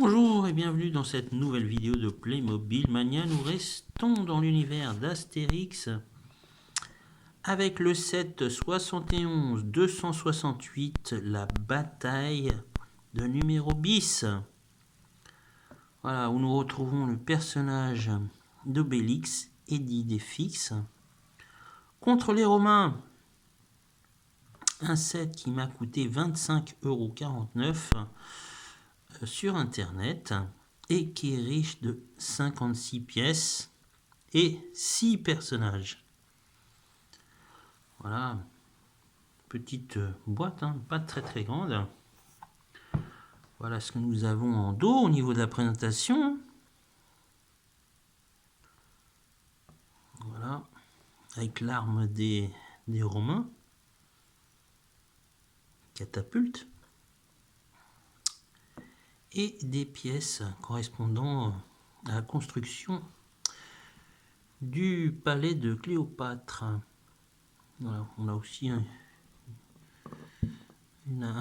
Bonjour et bienvenue dans cette nouvelle vidéo de Playmobil Mania. Nous restons dans l'univers d'Astérix avec le set 71-268, la bataille de numéro bis. Voilà, où nous retrouvons le personnage d'Obélix, Eddie Defix, contre les Romains. Un set qui m'a coûté 25,49 € sur internet et qui est riche de 56 pièces et 6 personnages. Voilà, petite boîte, hein, pas très très grande. Voilà ce que nous avons en dos au niveau de la présentation. Voilà, avec l'arme des Romains, catapulte, et des pièces correspondant à la construction du palais de Cléopâtre. Voilà, on a aussi un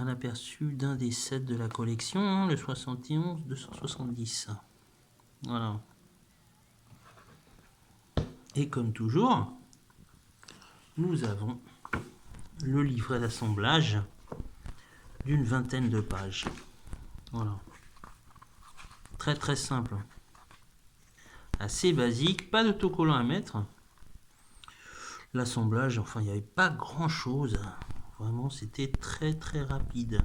aperçu d'un des sets de la collection, hein, le 71-270. Voilà. Et comme toujours, nous avons le livret d'assemblage d'une vingtaine de pages. Voilà. Très très simple. Assez basique, pas d'autocollant à mettre. L'assemblage, enfin, il n'y avait pas grand chose. Vraiment, c'était très très rapide.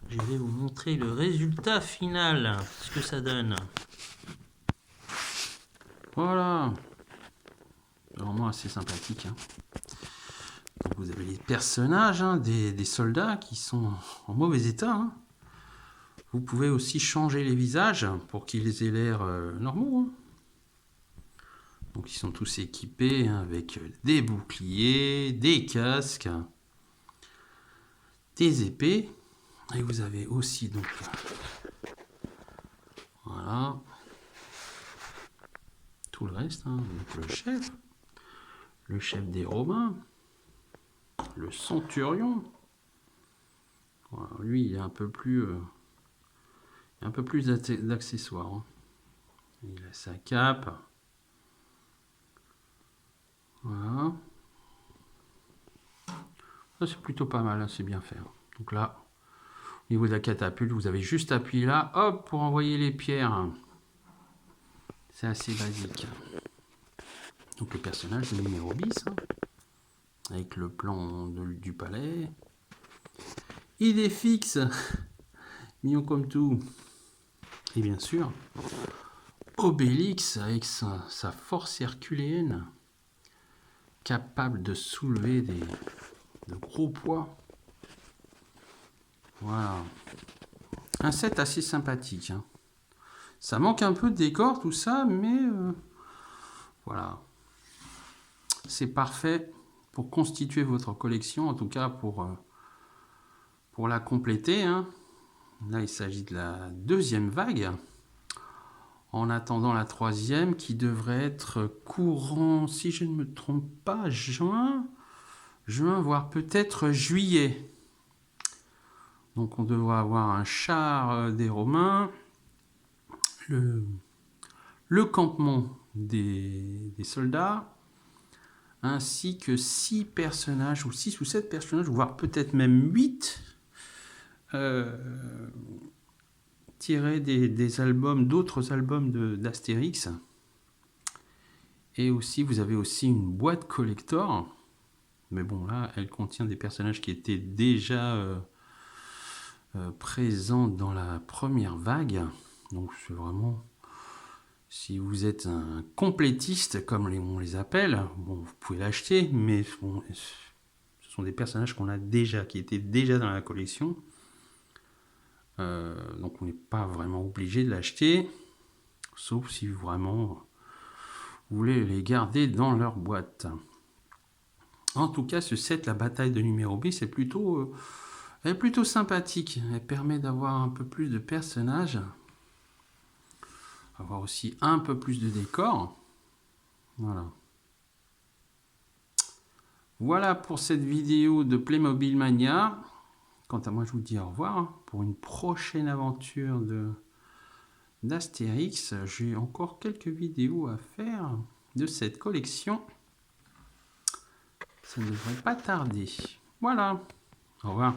Je vais vous montrer le résultat final, ce que ça donne. Voilà. Vraiment assez sympathique. Hein. Donc vous avez les personnages, hein, des soldats qui sont en mauvais état. Hein. Vous pouvez aussi changer les visages pour qu'ils aient l'air normaux. Hein. Donc ils sont tous équipés avec des boucliers, des casques, des épées. Et vous avez aussi donc voilà tout le reste. Hein. Donc le chef des Romains, le centurion. Voilà, lui il est un peu plus d'accessoires. Hein. Il a sa cape. Voilà. Ça c'est plutôt pas mal, hein, c'est bien fait. Donc là, au niveau de la catapulte, vous avez juste appuyé là, hop, pour envoyer les pierres. C'est assez basique. Donc le personnage de numéro bis, hein, avec le plan du palais. Il est fixe, mignon comme tout. Et bien sûr, Obélix avec sa force herculéenne, capable de soulever de gros poids. Voilà. Un set assez sympathique. Hein. Ça manque un peu de décor, tout ça, mais voilà. C'est parfait pour constituer votre collection, en tout cas pour la compléter. Hein. Là, il s'agit de la deuxième vague. En attendant la troisième, qui devrait être courant, si je ne me trompe pas, juin, voire peut-être juillet. Donc on devrait avoir un char des Romains, le campement des soldats, ainsi que 6 personnages, ou 6 ou 7 personnages, voire peut-être même 8, tirés des albums, d'autres albums d'Astérix. Et aussi, vous avez aussi une boîte collector, mais bon là, elle contient des personnages qui étaient déjà présents dans la première vague. Donc c'est vraiment... Si vous êtes un complétiste, comme on les appelle, bon, vous pouvez l'acheter, mais bon, ce sont des personnages qu'on a déjà, qui étaient déjà dans la collection. Donc on n'est pas vraiment obligé de l'acheter, sauf si vraiment vous voulez les garder dans leur boîte. En tout cas, ce set, la bataille de numéro B, c'est plutôt sympathique. Elle permet d'avoir un peu plus de personnages. Avoir aussi un peu plus de décor. Voilà. Voilà pour cette vidéo de Playmobil Mania. Quant à moi, je vous dis au revoir pour une prochaine aventure d'Astérix. J'ai encore quelques vidéos à faire de cette collection. Ça ne devrait pas tarder. Voilà. Au revoir.